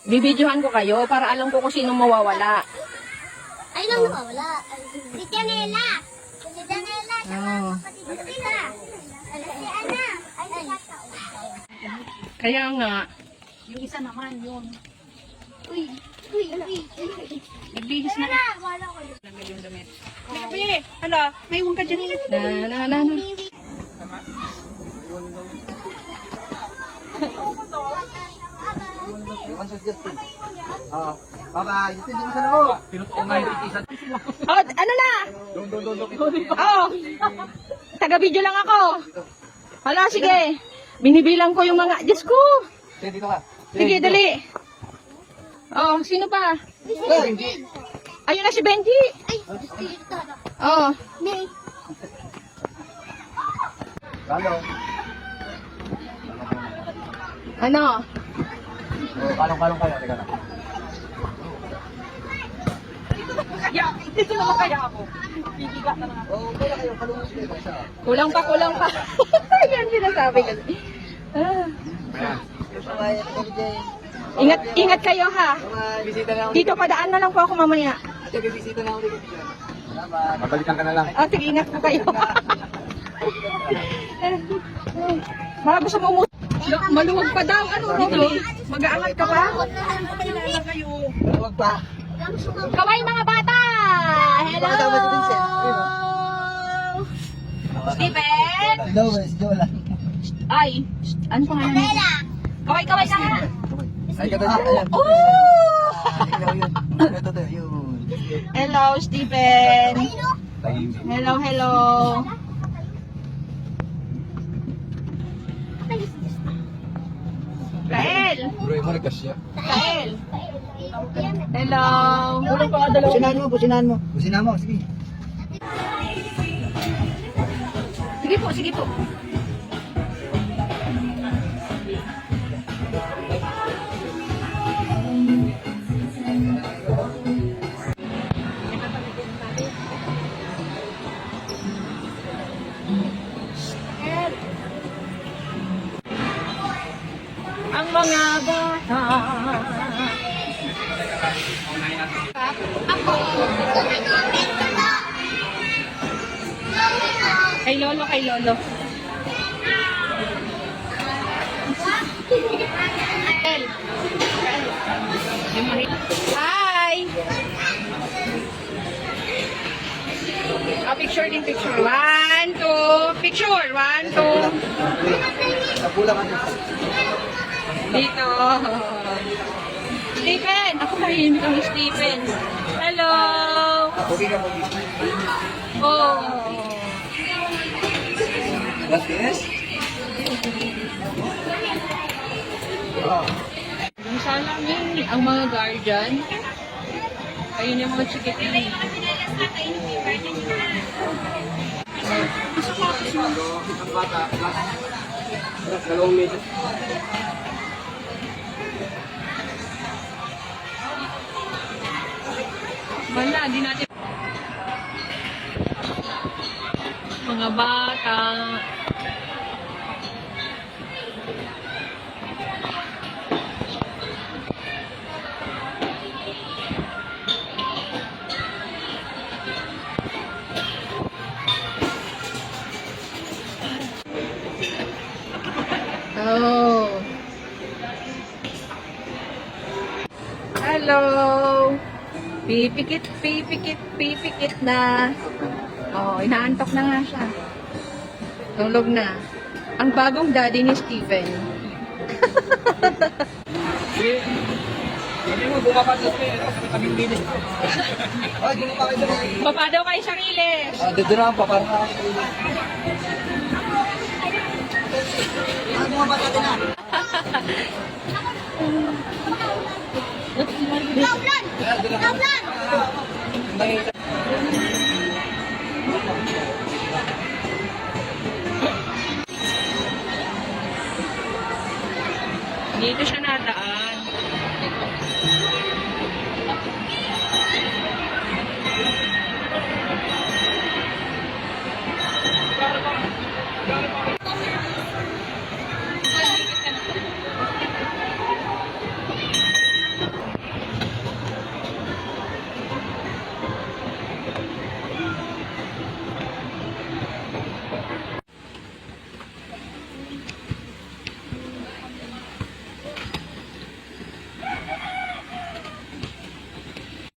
Bibidyohan ko kayo para alam ko kung sino mawawala. Ay, nang nawawala. Si Janela. Si Janela. Oh. Si Ana. Si Ana. Ay, Kaya nga, Yung isa naman, yun. Uy. Uy. Uy. nagbihis na. Wala ko. Yung damit. Bebe, hala, may iwan ka dyan. Na. Bye-bye. Dito mo sa loob. Oh, ano na? Oh. Taga-video lang ako. Hala, sige. Binibilang ko yung mga, Diyos ko. Dito ka. Sige, dali. Oh, sino pa? Ayun na si Benji. Ay, dito. Oh. May. Lalo. Ano? Kalong-kalong kayo. Teka lang. Dito naman kaya ako. Bibigat na lang ako. Kaya kayo. Kalong kayo. Kulang pa. Yan sinasabi ko. Ah. Ingat kayo ha. Bisita na ako. Dito padaan na lang po ako mamaya. Sige, bisita na ako dito. Mabalikan ka na lang. Oh, sige, ingat po kayo. Mga gusto mo maluwag pa daw. Ano dito? Mag-aangat ka pa? Kailangan kayo. Huwag pa. Kaway mga bata! Hello! Steven! Hello, guys. Jola. Ay, ano pa nga naman? Kaway ka nga! Ay, kata siya. Ayan. Oh! Ito, yun. Hello, Steven! Hello. Kael! Bro, mo nagkasya. Kael! Hello! Pusinahan mo. Pusinahan mo, sige. Sige po. Ang mga bata. Kay Lolo. El. Hi! Picture. 1, 2. Picture. 1, 2. Napula ka dito. Dito. Stephen! Ako tahimik ang Stephen. Hello! Okay ka po dito. Oh! Last yes? Yung salamin, ang mga guardian. Ayun yung mga chikitin. Ang bata. Dalawang medyo. Wala, di natin. Mga bata. Oh. Hello. Pipikit na. Oh, inaantok na nga siya. Tulog na. Ang bagong daddy ni Stephen. Hindi mo bumaba sa pero sa tabing bilis. Ay, di mo pa kayo. Baba daw kayo sa riles. Dito na pa para. Ay, bumaba ka din na. Kaulan! Dito siya nadaan.